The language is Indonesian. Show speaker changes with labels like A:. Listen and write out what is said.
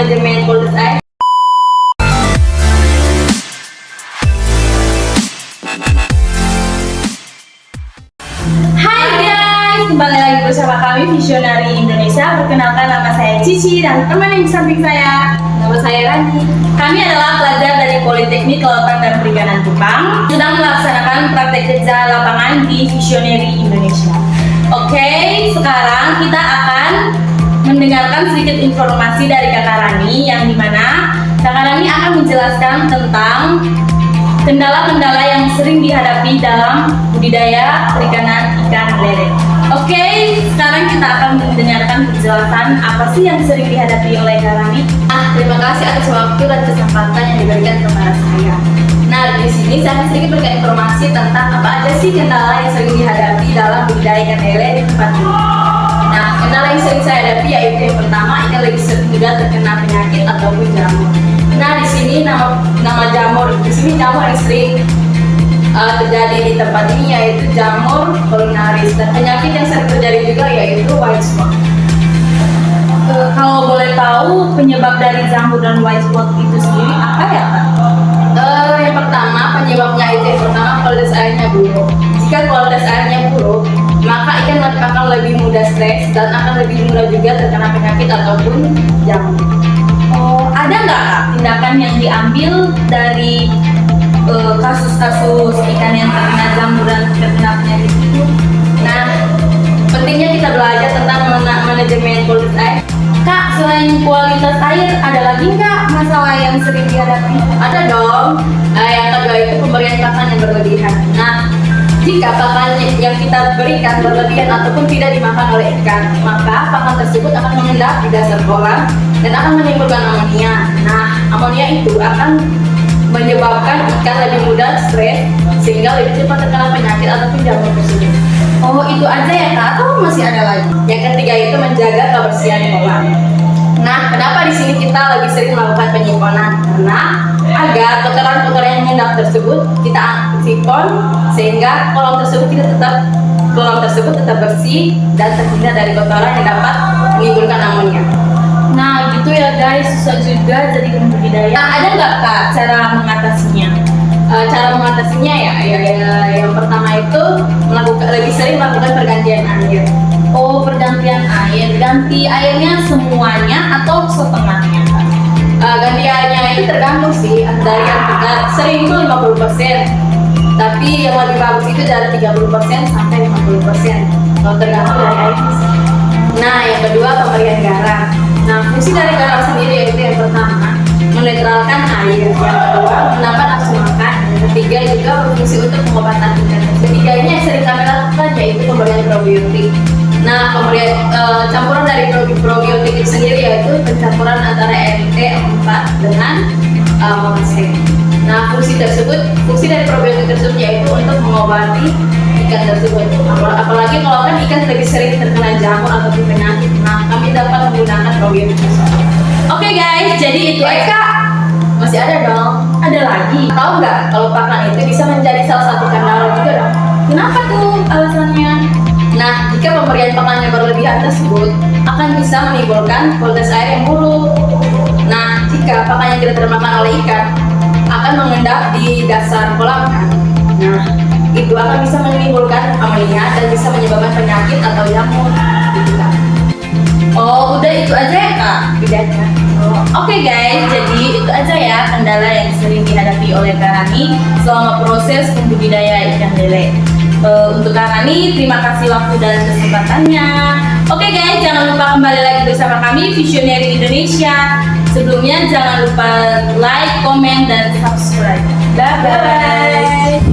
A: manajemen Polres Air. Hai guys, kembali lagi bersama kami Visionary Indonesia. Perkenalkan, nama saya Cici dan teman yang di samping saya, nama saya Rani. Kami adalah pelajar dari Politeknik Kelautan dan Perikanan Kupang, sedang melaksanakan praktek kerja lapangan di Visionary Indonesia. Oke, sekarang kita akan mendengarkan sedikit informasi dari Kakak Rani, yang dimana Kakak Rani akan menjelaskan tentang kendala-kendala yang sering dihadapi dalam budidaya perikanan ikan lele. Oke, sekarang kita akan mendengarkan penjelasan apa sih yang sering dihadapi oleh Kak Rani.
B: Terima kasih atas waktu dan kesempatan yang diberikan kepada saya. Nah, di sini saya akan sedikit berikan informasi tentang apa aja sih kendala yang sering dihadapi dalam budidaya ikan lele di tempat ini. Nah, kendala yang sering saya hadapi yaitu yang pertama, ikan lele sering mudah terkena penyakit ataupun jamur. Nah, di sini nama jamur, di sini jamur yang sering terjadi di tempat ini yaitu jamur culinaris, dan penyakit yang sering terjadi juga yaitu white spot.
A: Kalau boleh tahu penyebab dari jamur dan white spot itu sendiri apa ya Kak?
B: Yang pertama, penyebabnya itu yang pertama kualitas airnya buruk. Jika kualitas airnya buruk, maka ikan akan lebih mudah stres dan akan lebih mudah juga terkena penyakit ataupun jamur.
A: Oh, ada nggak Kak tindakan yang diambil dari kasus-kasus ikan yang terkena jamur dan terkena penyakit itu?
B: Nah, pentingnya kita belajar tentang manajemen kualitas air.
A: Kak, selain kualitas air, ada lagi nggak masalah yang sering dihadapi?
B: Ada dong. Yang kedua itu pemberian pakan yang berlebihan. Nah, jika pakan yang kita berikan berlebihan ataupun tidak dimakan oleh ikan, maka pakan tersebut akan mengendap di dasar kolam dan akan menimbulkan amonia. Nah, amonia itu akan menyebabkan ikan lebih mudah stres sehingga lebih cepat terkena penyakit ataupun jamur tersebut.
A: Oh, itu aja ya Kak? Atau masih ada lagi?
B: Yang ketiga itu menjaga kebersihan kolam. Nah, kenapa di sini kita lebih sering melakukan penyimpanan? Karena agar kotoran-kotoran yang mengendap tersebut kita sifon sehingga kolam tersebut tetap bersih dan terhindar dari kotoran yang dapat menimbulkan amonia.
A: Nah, gitu ya guys, susah juga jadi pembudidaya. Nah, ada nggak Kak cara mengatasinya?
B: Cara mengatasinya ya, yang pertama itu lebih sering melakukan pergantian air.
A: Oh, pergantian air. Ganti airnya semuanya atau setengahnya?
B: Ganti airnya itu tergantung sih, dari yang sering itu 50%, tapi yang lebih bagus itu dari 30% sampai 50%. Kalau tergantung dari airnya sih. Nah, yang kedua pemberian garam. Nah, fungsi dari garam sendiri yaitu yang pertama menetralkan air, yang kedua menambah nafsu makan, yang ketiga juga berfungsi untuk pengobatan ikan. Ketiganya yang sering kami lakukan yaitu pemberian probiotik. Nah, pemberian campuran dari probiotik itu sendiri yaitu pencampuran antara MT4 dengan Monosek. Nah, fungsi dari probiotik tersebut yaitu untuk mengobati ikan tersebut. Apalagi kalau kan ikan lebih sering terkena jamur ataupun penyakit, nah kami dapat menggunakan probiotik tersebut.
A: Oke guys, jadi itu aja Kak.
B: Masih ada dong.
A: Ada lagi.
B: Tahu nggak kalau pakan itu bisa menjadi salah satu kendala juga dong?
A: Kenapa tuh alasannya?
B: Nah, jika pemberian pakan yang berlebihan tersebut akan bisa menimbulkan kualitas air yang buruk. Nah, jika pakan yang tidak termakan oleh ikan akan mengendap di dasar kolam kan. Nah, itu akan bisa menimbulkan amonia dan bisa menyebabkan penyakit atau jamur gitu kan.
A: Oh, udah itu aja ya Kak?
B: Bedanya.
A: Oke guys, jadi itu aja ya kendala yang sering dihadapi oleh Kak Rani selama proses pembudidaya ikan lele. Untuk Kak Rani, terima kasih waktu dan kesempatannya. Oke guys, jangan lupa kembali lagi bersama kami Visionary Indonesia. Sebelumnya jangan lupa like, komen, dan subscribe. Bye bye.